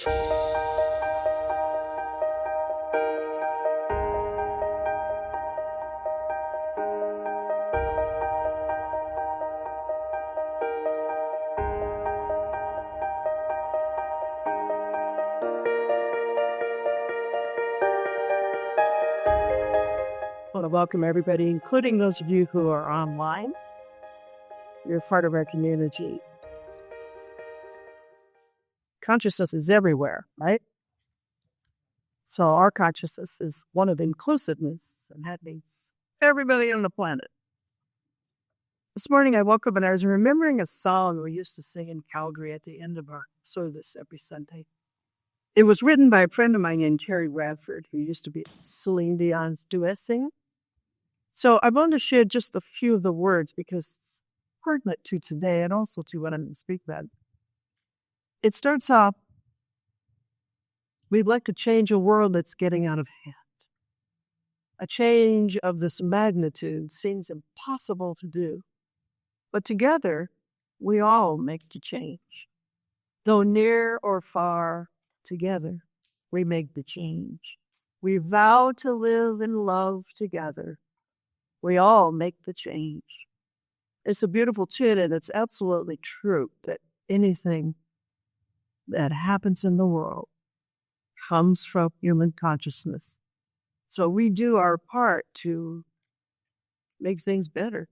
I want to welcome everybody, including those of you who are online. You're part of our community. Consciousness is everywhere, right? So our consciousness is one of inclusiveness, and that means everybody on the planet. This morning I woke up and I was remembering a song we used to sing in Calgary at the end of our service every Sunday. It was written by a friend of mine named Terry Radford, who used to be Celine Dion's duet singer. So I want to share just a few of the words because it's pertinent to today and also to what I'm going to speak about. It starts off, we'd like to change a world that's getting out of hand. A change of this magnitude seems impossible to do. But together, we all make the change. Though near or far, together, we make the change. We vow to live in love together. We all make the change. It's a beautiful tune, and it's absolutely true that anything that happens in the world comes from human consciousness. So we do our part to make things better.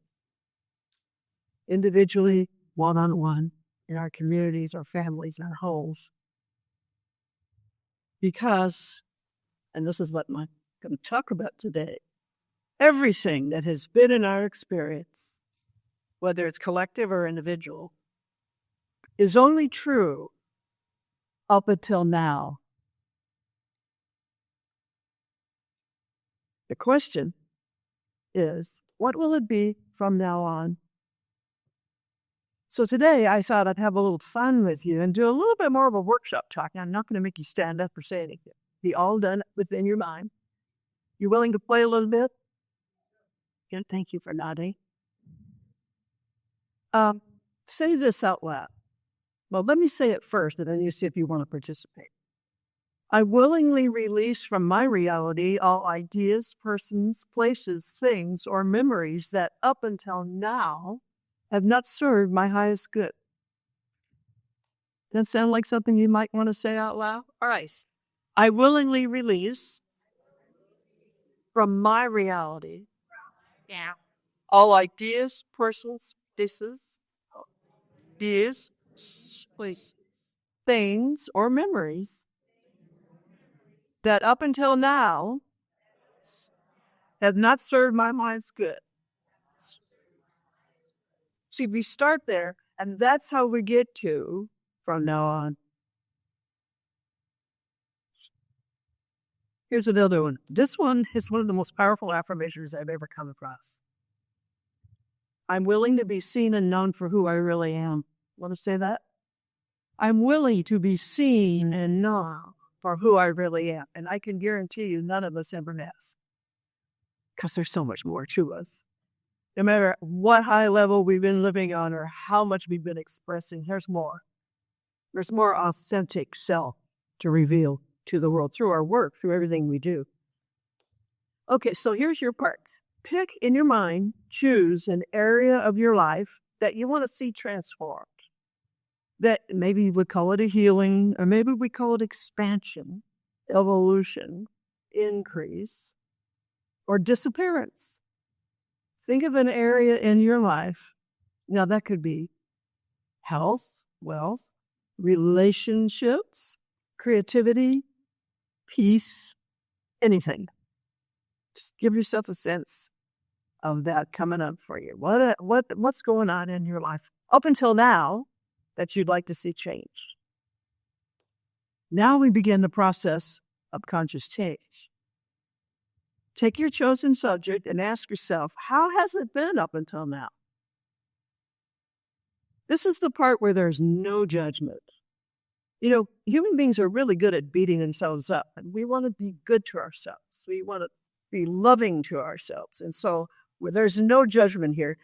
Individually, one-on-one, in our communities, our families, our homes. Because, and this is what I'm going to talk about today, everything that has been in our experience, whether it's collective or individual, is only true up until now. The question is, what will it be from now on? So today I thought I'd have a little fun with you and do a little bit more of a workshop talk. I'm not going to make you stand up or say anything. Be all done within your mind. You willing to play a little bit? Good. Thank you for nodding. Say this out loud. Well, let me say it first, and then you see if you want to participate. I willingly release from my reality all ideas, persons, places, things, or memories that up until now have not served my highest good. That sound like something you might want to say out loud? All right. I willingly release from my reality all ideas, persons, places, things, or memories that up until now have not served my highest good. See, we start there, and that's how we get to from now on. Here's another one. This one is one of the most powerful affirmations I've ever come across. I'm willing to be seen and known for who I really am. Want to say that? I'm willing to be seen and known for who I really am. And I can guarantee you none of us ever has. Because there's so much more to us. No matter what high level we've been living on or how much we've been expressing, there's more. There's more authentic self to reveal to the world through our work, through everything we do. Okay, so here's your part. Pick in your mind, choose an area of your life that you want to see transformed. That maybe we call it a healing, or maybe we call it expansion, evolution, increase, or disappearance. Think of an area in your life. Now that could be health, wealth, relationships, creativity, peace, anything. Just give yourself a sense of that coming up for you. What's going on in your life up until now that you'd like to see changed? Now we begin the process of conscious change. Take your chosen subject and ask yourself, how has it been up until now? This is the part where there's no judgment. You know, human beings are really good at beating themselves up, and we want to be good to ourselves. We want to be loving to ourselves. And so there's no judgment here.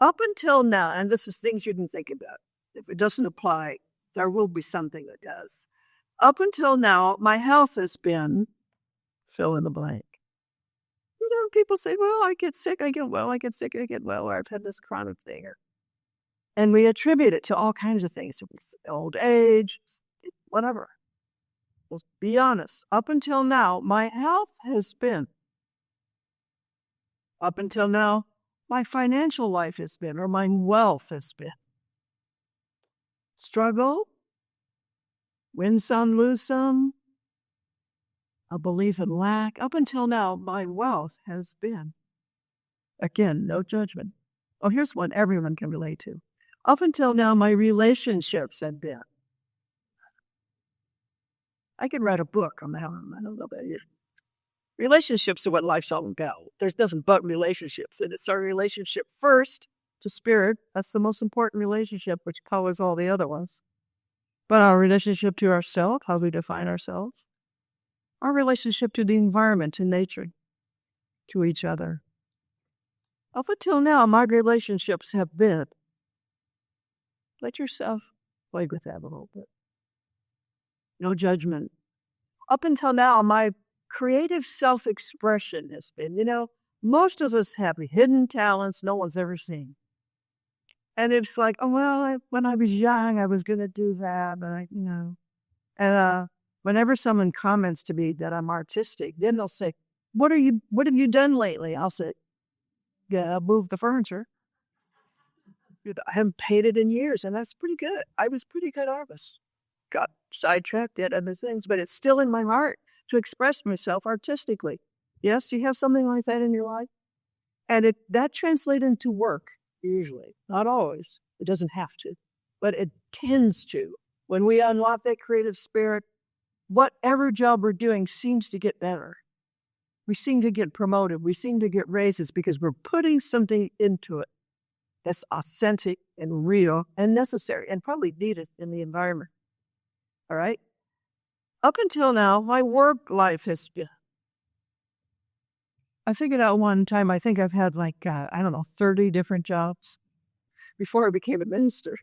Up until now, and this is things you can think about. If it doesn't apply, there will be something that does. Up until now, my health has been fill in the blank. People say, well, I get sick, I get well, I get sick, I get well, or I've had this chronic thing. And we attribute it to all kinds of things. Old age, whatever. Well, be honest. Up until now, my health has been. Up until now, my financial life has been, or my wealth has been. Struggle, win some, lose some, a belief in lack. Up until now, my wealth has been. Again, no judgment. Oh, here's one everyone can relate to. Up until now, my relationships have been. I could write a book on that. I don't know about you. Relationships are what life's all about. There's nothing but relationships. And it's our relationship first to spirit. That's the most important relationship, which covers all the other ones. But our relationship to ourselves, how we define ourselves. Our relationship to the environment, to nature, to each other. Up until now, my relationships have been. Let yourself play with that a little bit. No judgment. Up until now, my creative self-expression has been, most of us have hidden talents no one's ever seen. And it's like, oh, well, when I was young, I was going to do that, but And whenever someone comments to me that I'm artistic, then they'll say, what have you done lately? I'll say, yeah, moved the furniture. I haven't painted in years, and that's pretty good. I was pretty good artist. Got sidetracked at other things, but it's still in my heart to express myself artistically. Yes, you have something like that in your life? And that translates into work, usually. Not always. It doesn't have to. But it tends to. When we unlock that creative spirit, whatever job we're doing seems to get better. We seem to get promoted. We seem to get raises because we're putting something into it that's authentic and real and necessary and probably needed in the environment. All right? Up until now, my work life has been. I figured out one time, I think I've had 30 different jobs before I became a minister.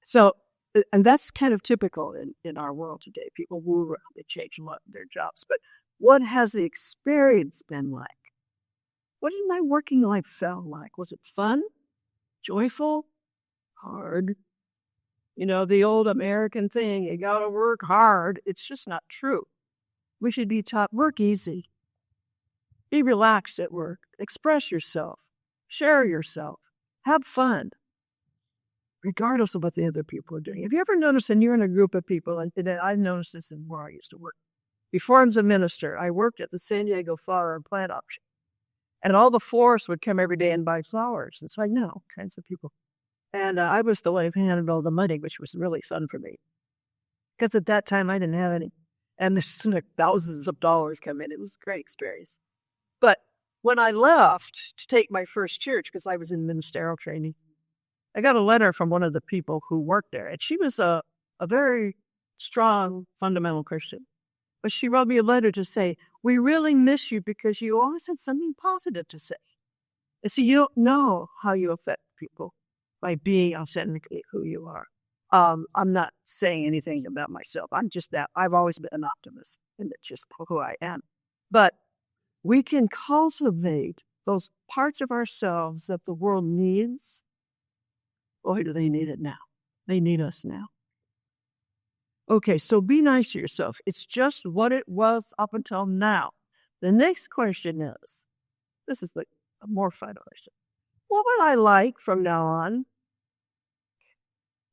So, and that's kind of typical in our world today. People move around, they change a lot of their jobs. But what has the experience been like? What did my working life feel like? Was it fun? Joyful? Hard? The old American thing, you gotta work hard. It's just not true. We should be taught work easy. Be relaxed at work. Express yourself. Share yourself. Have fun. Regardless of what the other people are doing. Have you ever noticed, and you're in a group of people, and I've noticed this in where I used to work. Before I was a minister, I worked at the San Diego Flower and Plant Auction. And all the florists would come every day and buy flowers. And so I know kinds of people. And I was the one who handled all the money, which was really fun for me. Because at that time, I didn't have any. And there's thousands of dollars come in. It was a great experience. But when I left to take my first church, because I was in ministerial training, I got a letter from one of the people who worked there. And she was a very strong, fundamental Christian. But she wrote me a letter to say, we really miss you because you always had something positive to say. And so you don't know how you affect people by being authentically who you are. I'm not saying anything about myself. I'm just that. I've always been an optimist, and it's just who I am. But we can cultivate those parts of ourselves that the world needs. Boy, do they need it now. They need us now. Okay, so be nice to yourself. It's just what it was up until now. The next question is, this is a more fun question. What would I like from now on?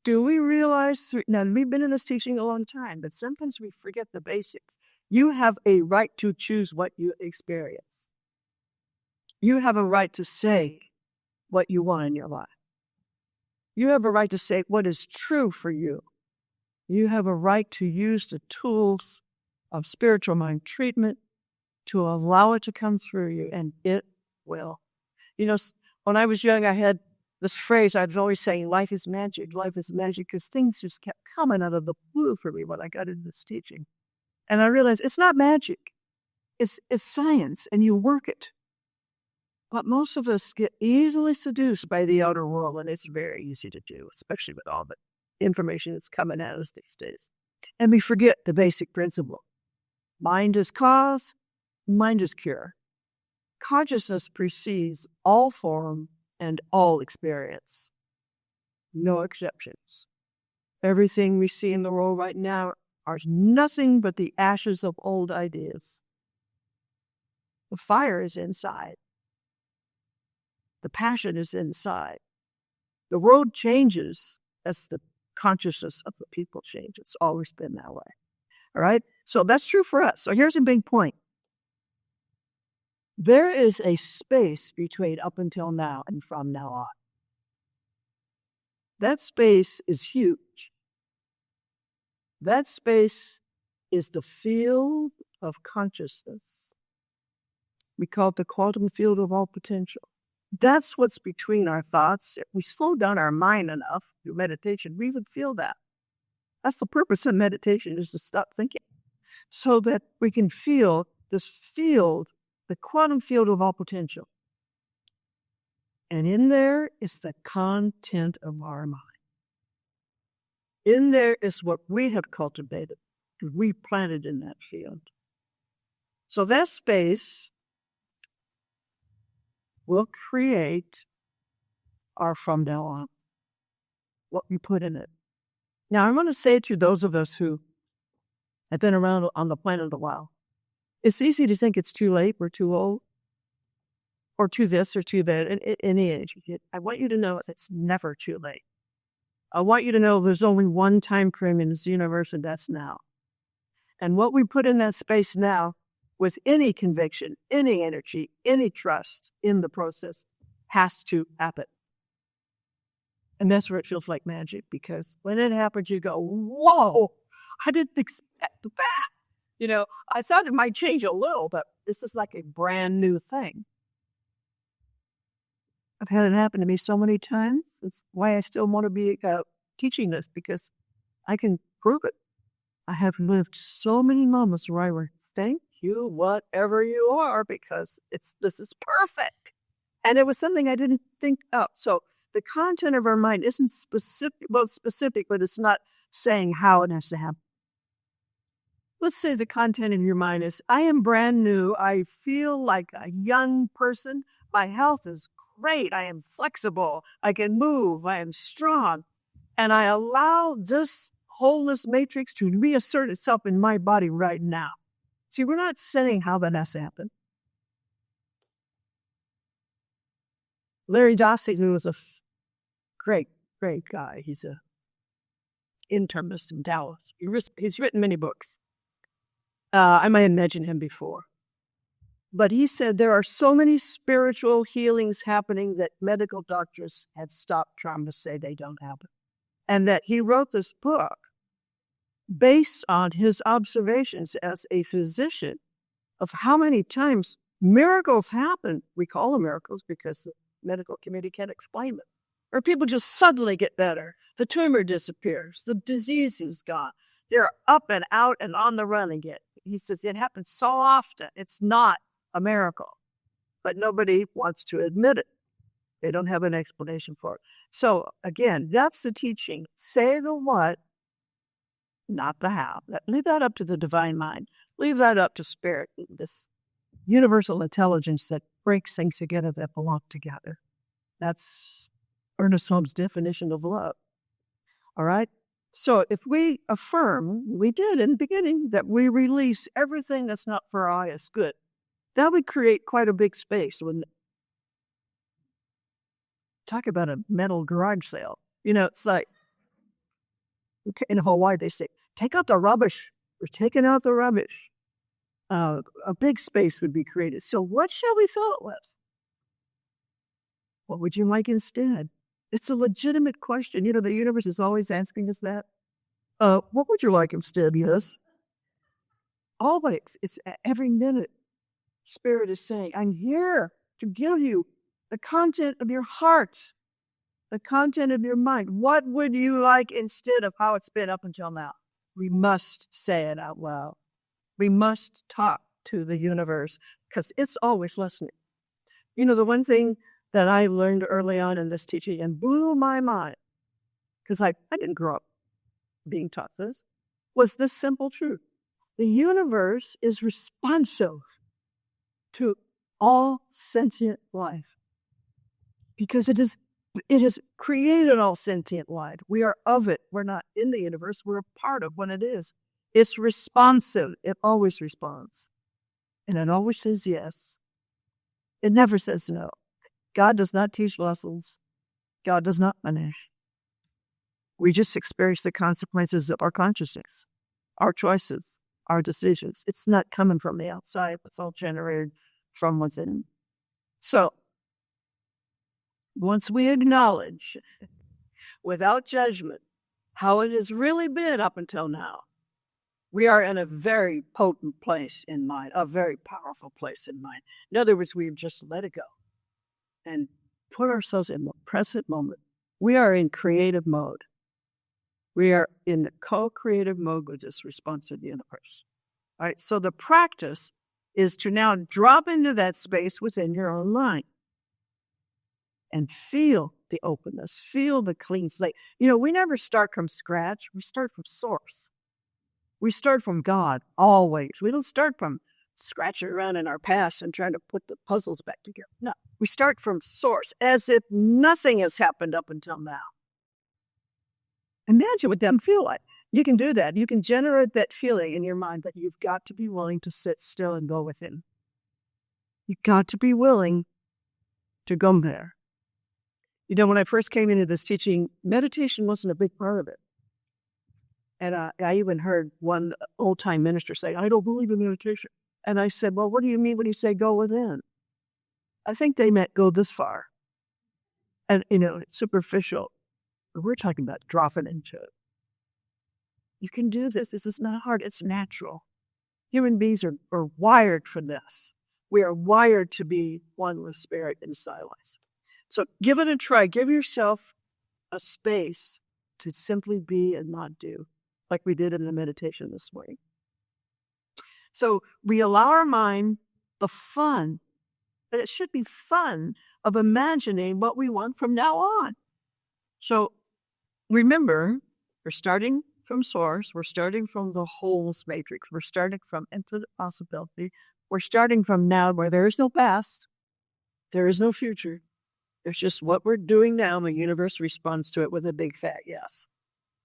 Do we realize, now we've been in this teaching a long time, but sometimes we forget the basics. You have a right to choose what you experience. You have a right to say what you want in your life. You have a right to say what is true for you. You have a right to use the tools of spiritual mind treatment to allow it to come through you, and it will. When I was young, I had this phrase I was always saying, life is magic, because things just kept coming out of the blue for me when I got into this teaching. And I realized it's not magic. It's science, and you work it. But most of us get easily seduced by the outer world, and it's very easy to do, especially with all the information that's coming at us these days. And we forget the basic principle. Mind is cause, mind is cure. Consciousness precedes all form and all experience. No exceptions. Everything we see in the world right now are nothing but the ashes of old ideas. The fire is inside. The passion is inside. The world changes as the consciousness of the people change. It's always been that way. All right? So that's true for us. So here's a big point. There is a space between up until now and from now on. That space is huge. That space is the field of consciousness. We call it the quantum field of all potential. That's what's between our thoughts. If we slow down our mind enough through meditation, we would feel that. That's the purpose of meditation, is to stop thinking so that we can feel this field, the quantum field of all potential. And in there is the content of our mind. In there is what we have cultivated, we planted in that field. So that space will create our from now on, what we put in it. Now, I want to say to those of us who have been around on the planet a while, it's easy to think it's too late, we're too old, or too this or too that, in any age. I want you to know it's never too late. I want you to know there's only one time frame in this universe, and that's now. And what we put in that space now, with any conviction, any energy, any trust in the process, has to happen. And that's where it feels like magic, because when it happens, you go, whoa, I didn't expect that. I thought it might change a little, but this is like a brand new thing. I've had it happen to me so many times. That's why I still want to be teaching this, because I can prove it. I have lived so many moments where I were, thank you, whatever you are, because this is perfect. And it was something I didn't think of. So the content of our mind isn't specific, but it's not saying how it has to happen. Let's say the content in your mind is, I am brand new. I feel like a young person. My health is great. I am flexible. I can move. I am strong. And I allow this wholeness matrix to reassert itself in my body right now. See, we're not saying how that has to happen. Larry Dossey, who was a great guy. He's an internist in Dallas. He's written many books. I might have mentioned him before. But he said there are so many spiritual healings happening that medical doctors had stopped trying to say they don't happen. And that he wrote this book based on his observations as a physician of how many times miracles happen. We call them miracles because the medical community can't explain them. Or people just suddenly get better. The tumor disappears. The disease is gone. They're up and out and on the run again. He says it happens so often. It's not a miracle. But nobody wants to admit it. They don't have an explanation for it. So, again, that's the teaching. Say the what, not the how. Leave that up to the divine mind. Leave that up to spirit, this universal intelligence that breaks things together that belong together. That's ErnestHolmes' definition of love. All right? So if we affirm, we did in the beginning, that we release everything that's not for our highest good, that would create quite a big space. Talk about a metal garage sale. It's like, in Hawaii, they say, take out the rubbish. We're taking out the rubbish. A big space would be created. So what shall we fill it with? What would you like instead? It's a legitimate question. The universe is always asking us that. What would you like instead? Yes. Always. It's every minute. Spirit is saying, I'm here to give you the content of your heart, the content of your mind. What would you like instead of how it's been up until now? We must say it out loud. We must talk to the universe because it's always listening. The one thing that I learned early on in this teaching and blew my mind, because I didn't grow up being taught this, was this simple truth. The universe is responsive to all sentient life because it has created all sentient life. We are of it. We're not in the universe. We're a part of what it is. It's responsive. It always responds. And it always says yes. It never says no. God does not teach lessons. God does not punish. We just experience the consequences of our consciousness, our choices, our decisions. It's not coming from the outside. It's all generated from within. So, once we acknowledge, without judgment, how it has really been up until now, we are in a very potent place in mind, a very powerful place in mind. In other words, we've just let it go and put ourselves in the present moment. We are in creative mode. We are in the co-creative mode with this response to the universe. All right, so the practice is to now drop into that space within your own mind and feel the openness, feel the clean slate. We never start from scratch. We start from source. We start from God, always. We don't start from scratching around in our past and trying to put the puzzles back together. No, we start from source as if nothing has happened up until now. Imagine what that would feel like. You can do that. You can generate that feeling in your mind, but you've got to be willing to sit still and go within. You've got to be willing to go there. When I first came into this teaching, meditation wasn't a big part of it. And I even heard one old-time minister say, I don't believe in meditation. And I said, well, what do you mean when you say go within? I think they meant go this far. And, it's superficial. But we're talking about dropping into it. You can do this. This is not hard. It's natural. Human beings are wired for this. We are wired to be one with spirit in silence. So give it a try. Give yourself a space to simply be and not do, like we did in the meditation this morning. So we allow our mind the fun, and it should be fun, of imagining what we want from now on. So remember, we're starting from source. We're starting from the wholes matrix. We're starting from infinite possibility. We're starting from now where there is no past. There is no future. There's just what we're doing now, and the universe responds to it with a big fat yes.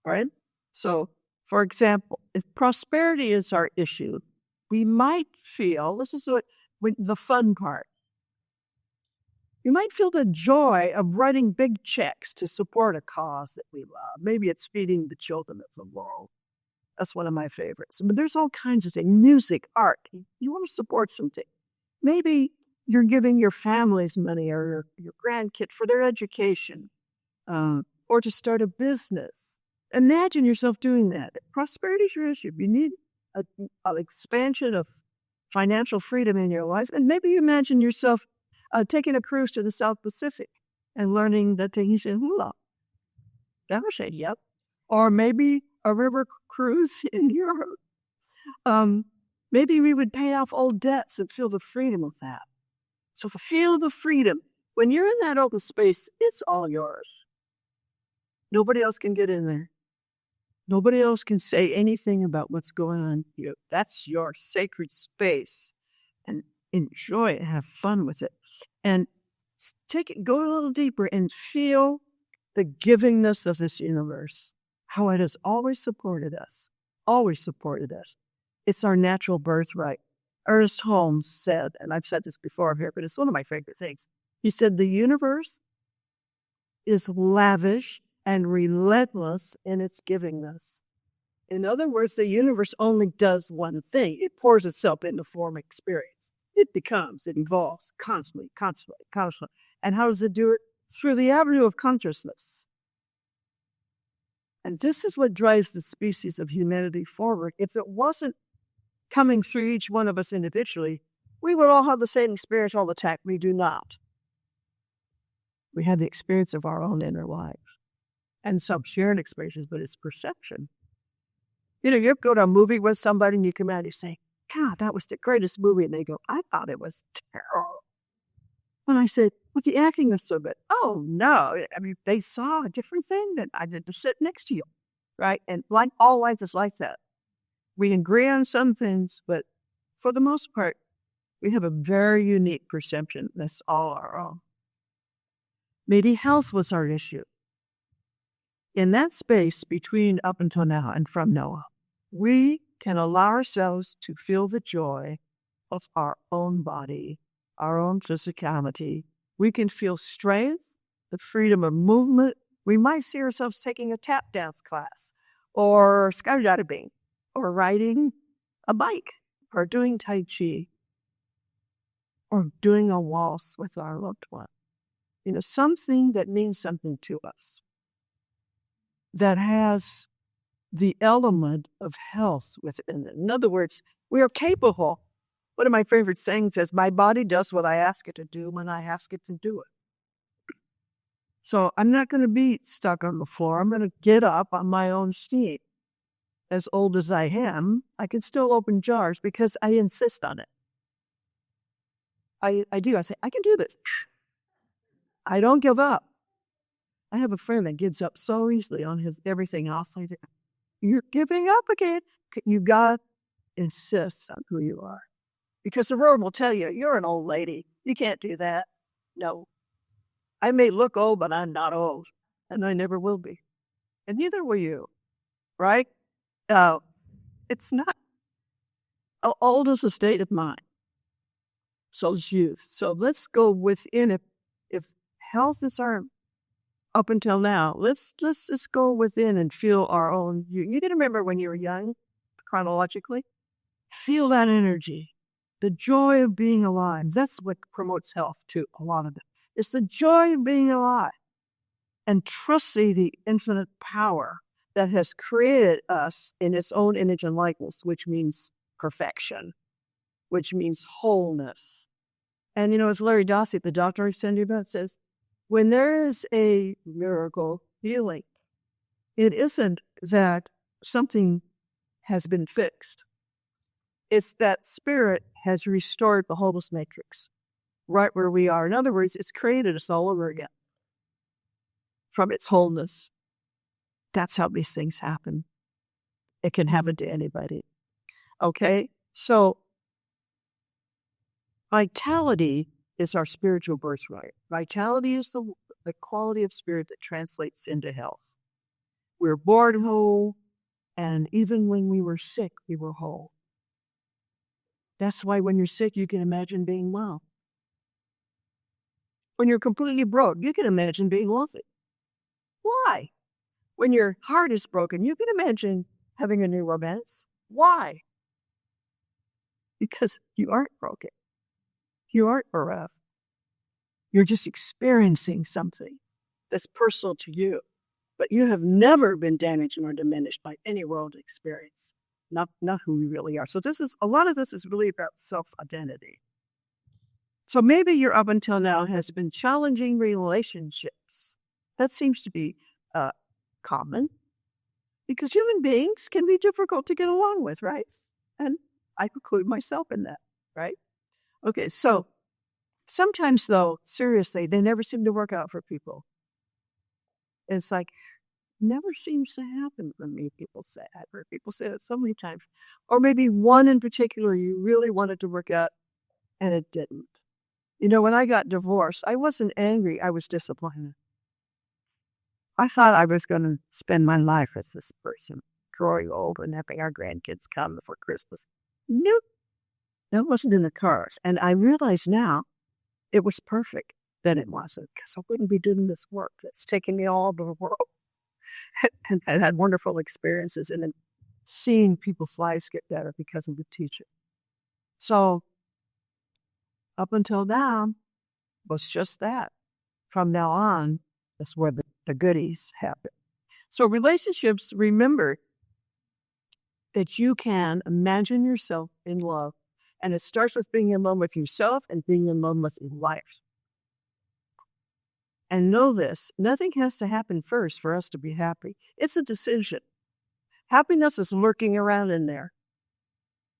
All right? So, for example, if prosperity is our issue, we might feel, this is the fun part, you might feel the joy of writing big checks to support a cause that we love. Maybe it's feeding the children of the world. That's one of my favorites. But there's all kinds of things. Music, art. You want to support something. Maybe you're giving your family's money or your grandkid for their education or to start a business. Imagine yourself doing that. Prosperity is your issue. You need an expansion of financial freedom in your life. And maybe you imagine yourself taking a cruise to the South Pacific and learning the Tahitian hula. Never said yep. Or maybe a river cruise in Europe. Maybe we would pay off old debts and feel the freedom of that. So feel the freedom. When you're in that open space, it's all yours. Nobody else can get in there. Nobody else can say anything about what's going on here. That's your sacred space. And enjoy it, have fun with it. And go a little deeper and feel the givingness of this universe, how it has always supported us. It's our natural birthright. ErnestHolmes said, and I've said this before here, but it's one of my favorite things. He said, the universe is lavish and relentless in its givingness. In other words, the universe only does one thing. It pours itself into form experience. It evolves constantly. And how does it do it? Through the avenue of consciousness. And this is what drives the species of humanity forward. If it wasn't coming through each one of us individually, we would all have the same experience all the time. We do not. We have the experience of our own inner life and some shared experiences, but it's perception. You go to a movie with somebody and you come out and you say, God, that was the greatest movie. And they go, I thought it was terrible. And I said, well, the acting was so good. Oh, no. I mean, they saw a different thing that I did to sit next to you, right? And like all life is like that. We agree on some things, but for the most part, we have a very unique perception that's all our own. Maybe health was our issue. In that space between up until now and from Noah, we can allow ourselves to feel the joy of our own body, our own physicality. We can feel strength, the freedom of movement. We might see ourselves taking a tap dance class or skydiving or riding a bike or doing Tai Chi or doing a waltz with our loved one. Something that means something to us, that has the element of health within it. In other words, we are capable. One of my favorite sayings is, my body does what I ask it to do when I ask it to do it. So I'm not going to be stuck on the floor. I'm going to get up on my own steam. As old as I am, I can still open jars because I insist on it. I do. I say, I can do this. I don't give up. I have a friend that gives up so easily on his everything else. I do. You're giving up again. You got to insist on who you are. Because the world will tell you, you're an old lady. You can't do that. No. I may look old, but I'm not old. And I never will be. And neither will you. Right? It's not. Old is a state of mind. So is youth. So let's go within it. If health is our up until now, let's just go within and feel our own. You can remember when you were young, chronologically. Feel that energy, the joy of being alive. That's what promotes health too, a lot of it. It's the joy of being alive and trusting the infinite power that has created us in its own image and likeness, which means perfection, which means wholeness. And as Larry Dossett, the doctor I send you about, says, when there is a miracle healing, it isn't that something has been fixed. It's that spirit has restored the wholeness matrix right where we are. In other words, it's created us all over again from its wholeness. That's how these things happen. It can happen to anybody. Okay? So, vitality is our spiritual birthright. Vitality is the quality of spirit that translates into health. We're born whole, and even when we were sick, we were whole. That's why when you're sick, you can imagine being well. When you're completely broke, you can imagine being wealthy. Why? When your heart is broken, you can imagine having a new romance. Why? Because you aren't broken. You aren't bereft. You're just experiencing something that's personal to you. But you have never been damaged nor diminished by any world experience. Not who we really are. So a lot of this is really about self-identity. So maybe your up until now has been challenging relationships. That seems to be common because human beings can be difficult to get along with, right? And I include myself in that, right? Okay, so sometimes though, seriously, they never seem to work out for people. It's like, never seems to happen for me, people say. I've heard people say that so many times. Or maybe one in particular you really wanted to work out and it didn't. When I got divorced, I wasn't angry. I was disappointed. I thought I was going to spend my life with this person, growing old and having our grandkids come for Christmas. Nope. That wasn't in the cards. And I realize now it was perfect that it wasn't, because I wouldn't be doing this work that's taking me all over the world. And I had wonderful experiences and then seeing people's lives get better because of the teaching. So up until now was just that. From now on, that's where the goodies happen. So relationships, remember that you can imagine yourself in love. And it starts with being in love with yourself and being in love with life. And know this, nothing has to happen first for us to be happy. It's a decision. Happiness is lurking around in there.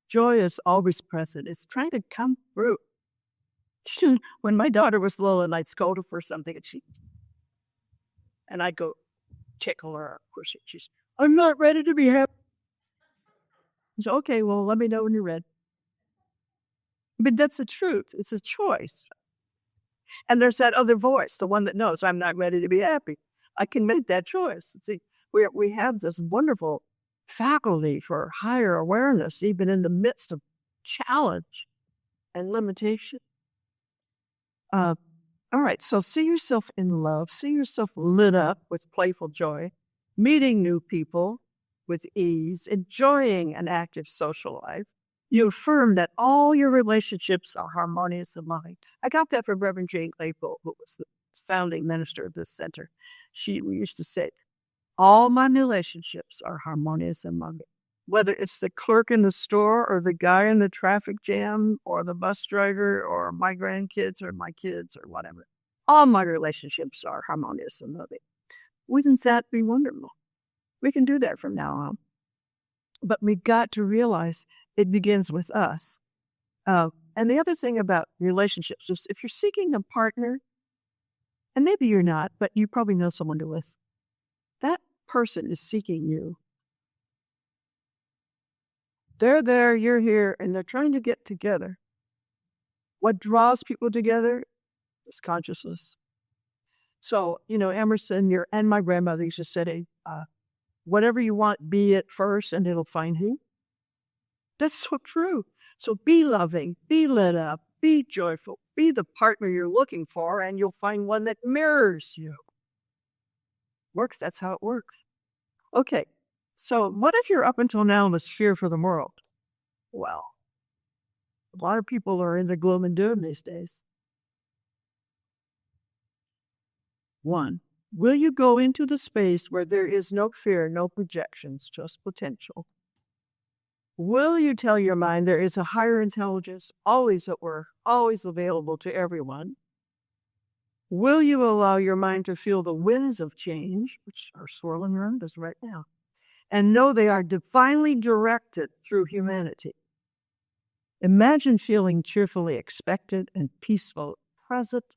Joy is always present. It's trying to come through. When my daughter was little and I'd scold her for something and I'd go tickle her, of course, she's, I'm not ready to be happy. So, okay, well, let me know when you're ready. But that's the truth. It's a choice. And there's that other voice, the one that knows I'm not ready to be happy. I can make that choice. See, we have this wonderful faculty for higher awareness, even in the midst of challenge and limitation. All right, so see yourself in love, see yourself lit up with playful joy, meeting new people with ease, enjoying an active social life. You affirm that all your relationships are harmonious and loving. I got that from Reverend Jane Claypool, who was the founding minister of this center. We used to say, all my relationships are harmonious and loving. Whether it's the clerk in the store or the guy in the traffic jam or the bus driver or my grandkids or my kids or whatever. All my relationships are harmonious and loving. Wouldn't that be wonderful? We can do that from now on. But we got to realize it begins with us. And the other thing about relationships is if you're seeking a partner, and maybe you're not, but you probably know someone who is, that person is seeking you. They're there, you're here, and they're trying to get together. What draws people together is consciousness. So, Emerson and my grandmother used to say, whatever you want, be it first, and it'll find you. That's so true. So be loving, be lit up, be joyful, be the partner you're looking for, and you'll find one that mirrors you. Works, that's how it works. Okay, so what if you're up until now was fear for the world? Well, a lot of people are in the gloom and doom these days. 1, will you go into the space where there is no fear, no projections, just potential? Will you tell your mind there is a higher intelligence always at work, always available to everyone? Will you allow your mind to feel the winds of change, which are swirling around us right now, and know they are divinely directed through humanity? Imagine feeling cheerfully expectant and peaceful, present.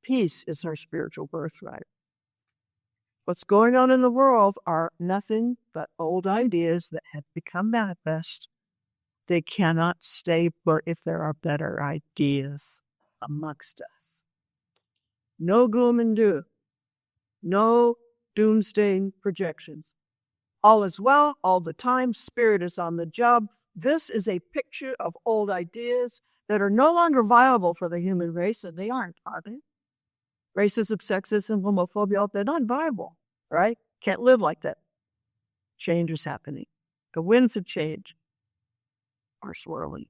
Peace is our spiritual birthright. What's going on in the world are nothing but old ideas that have become manifest. They cannot stay put if there are better ideas amongst us. No gloom and doom. No doomsday projections. All is well, all the time, spirit is on the job. This is a picture of old ideas that are no longer viable for the human race, and they aren't, are they? Racism, sexism, homophobia, they're not viable, right? Can't live like that. Change is happening. The winds of change are swirling.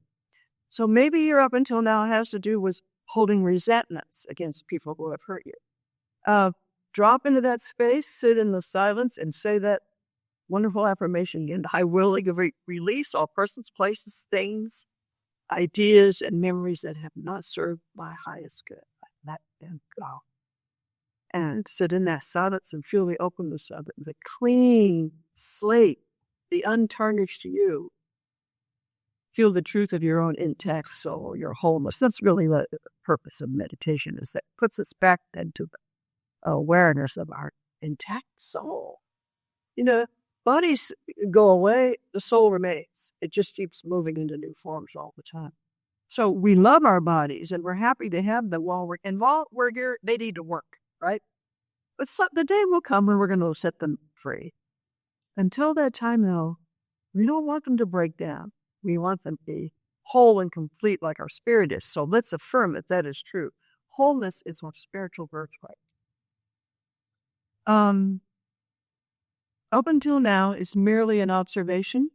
So maybe your up until now has to do with holding resentments against people who have hurt you. Drop into that space, sit in the silence, and say that wonderful affirmation again. I willingly release all persons, places, things, ideas, and memories that have not served my highest good. I let them go. And sit in that silence and feel the openness of it, the clean slate, the untarnished you. Feel the truth of your own intact soul, your wholeness. That's really the purpose of meditation, is that it puts us back then to the awareness of our intact soul. Bodies go away, the soul remains. It just keeps moving into new forms all the time. So we love our bodies and we're happy to have them while we're involved. We're here, they need to work, right? But the day will come when we're going to set them free. Until that time, though, we don't want them to break down. We want them to be whole and complete like our spirit is. So let's affirm that is true. Wholeness is our spiritual birthright. Up until now is merely an observation,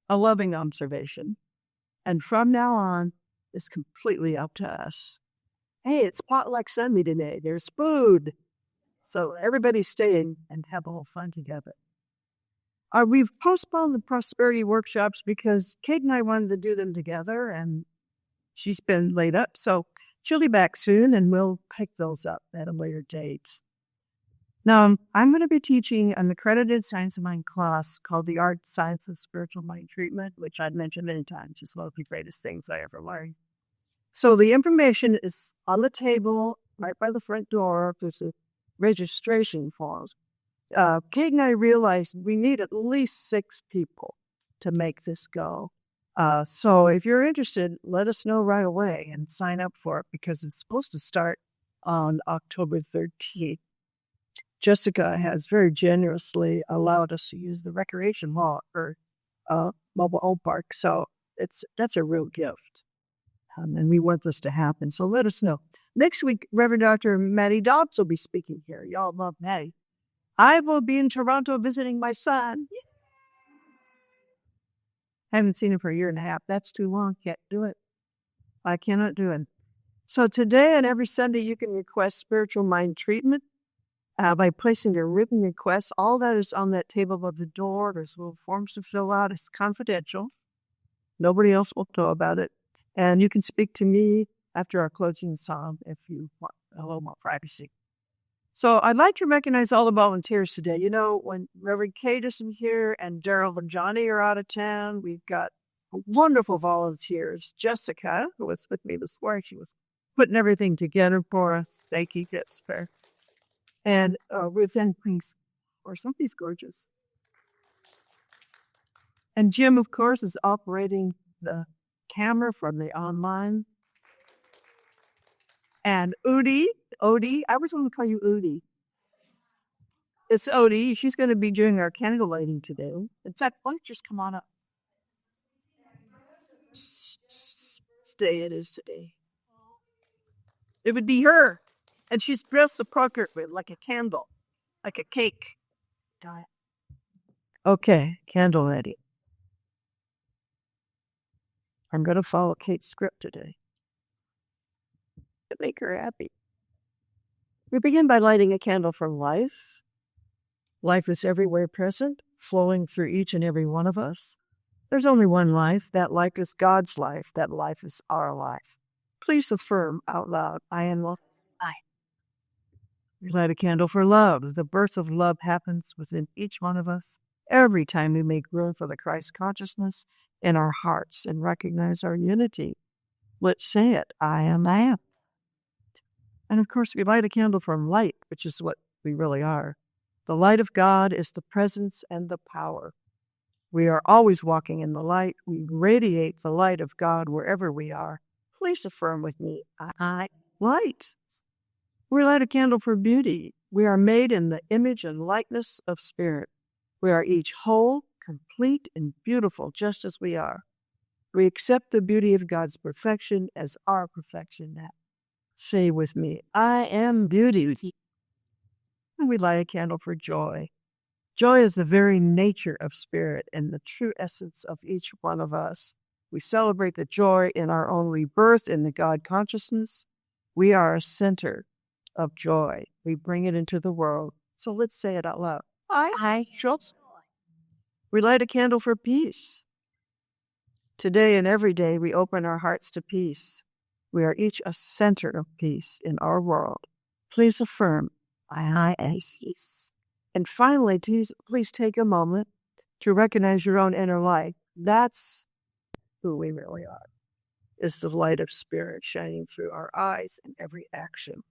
a loving observation. And from now on, it's completely up to us. Hey, it's potluck Sunday today. There's food. So everybody stay in and have a little fun together. We've postponed the prosperity workshops because Kate and I wanted to do them together, and she's been laid up. So she'll be back soon, and we'll pick those up at a later date. Now, I'm going to be teaching an accredited Science of Mind class called The Art Science of Spiritual Mind Treatment, which I've mentioned many times. It's one of the greatest things I ever learned. So the information is on the table right by the front door. There's a registration form. Kate and I realized we need at least 6 people. to make this go. So if you're interested, let us know right away and sign up for it because it's supposed to start on October 13th. Jessica has very generously allowed us to use the recreation hall for mobile home park. So that's a real gift. And we want this to happen. So let us know. Next week, Reverend Dr. Maddie Dobbs will be speaking here. Y'all love Maddie. I will be in Toronto visiting my son. Haven't seen him for a year and a half. That's too long. Can't do it. I cannot do it. So today and every Sunday, you can request spiritual mind treatment by placing your written requests. All that is on that table above the door. There's little forms to fill out. It's confidential. Nobody else will know about it. And you can speak to me after our closing psalm if you want a little more privacy. So I'd like to recognize all the volunteers today. You know, when Reverend Kate isn't here and Daryl and Johnny are out of town, we've got wonderful volunteers. Jessica, who was with me this morning, she was putting everything together for us. Thank you, Jessica. And Ruth Ann Queens, or somebody's gorgeous. And Jim, of course, is operating the camera from the online. And Udi, I always want to call you Udi. It's Odie. She's going to be doing our candle lighting today. In fact, why don't you just come on up? Day it is today. It would be her. And she's dressed appropriately, like a candle, like a cake. Okay, candle lighting. I'm going to follow Kate's script today to make her happy. We begin by lighting a candle from life. Life is everywhere present, flowing through each and every one of us. There's only one life. That life is God's life. That life is our life. Please affirm out loud, I am love. We light a candle for love. The birth of love happens within each one of us every time we make room for the Christ consciousness in our hearts and recognize our unity. Let's say it, I am. And of course, we light a candle from light, which is what we really are. The light of God is the presence and the power. We are always walking in the light. We radiate the light of God wherever we are. Please affirm with me, I light. We light a candle for beauty. We are made in the image and likeness of Spirit. We are each whole, complete, and beautiful just as we are. We accept the beauty of God's perfection as our perfection now. Say with me, I am beauty. And we light a candle for joy. Joy is the very nature of Spirit and the true essence of each one of us. We celebrate the joy in our own rebirth in the God consciousness. We are a center of joy. We bring it into the world. So let's say it out loud. I Schultz. We light a candle for peace. Today and every day we open our hearts to peace. We are each a center of peace in our world. Please affirm, I am peace. And finally, please take a moment to recognize your own inner light. That's who we really are, is the light of Spirit shining through our eyes in every action.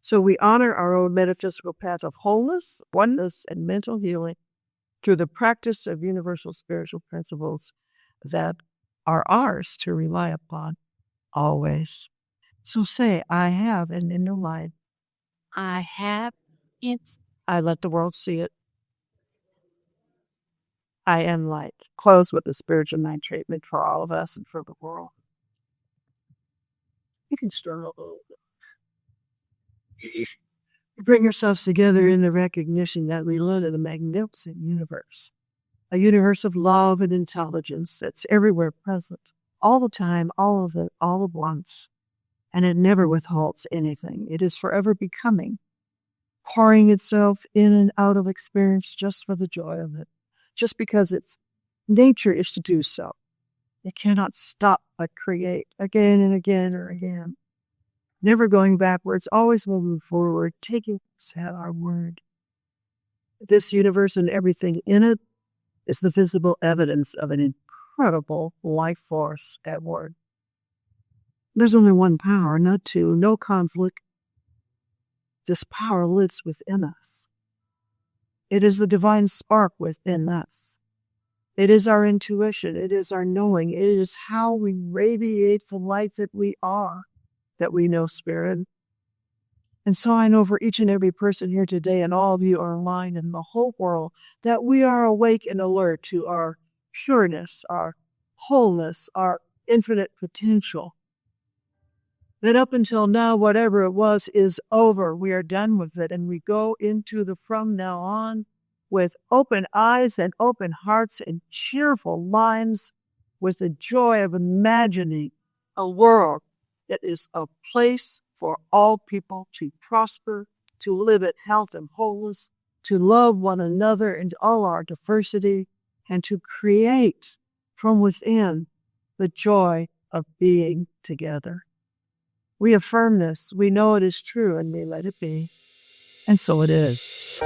So we honor our own metaphysical path of wholeness, oneness, and mental healing through the practice of universal spiritual principles that are ours to rely upon always. So say, I have an inner light. I have it. I let the world see it. I am light. Close with the spiritual mind treatment for all of us and for the world. You can stir a little bit. Bring yourselves together in the recognition that we live in a magnificent universe. A universe of love and intelligence that's everywhere present, all the time, all of it, all at once. And it never withholds anything. It is forever becoming, pouring itself in and out of experience just for the joy of it, just because its nature is to do so. It cannot stop but create again and again or again. Never going backwards, always moving forward, taking us at our word. This universe and everything in it is the visible evidence of an incredible life force at work. There's only one power, not two, no conflict. This power lives within us. It is the divine spark within us. It is our intuition. It is our knowing. It is how we radiate the light that we are, that we know Spirit. And so I know for each and every person here today, and all of you online and the whole world, that we are awake and alert to our pureness, our wholeness, our infinite potential. That up until now, whatever it was is over. We are done with it, and we go into the from now on with open eyes and open hearts and cheerful minds, with the joy of imagining a world that is a place for all people to prosper, to live in health and wholeness, to love one another in all our diversity, and to create from within the joy of being together. We affirm this. We know it is true, and we let it be. And so it is.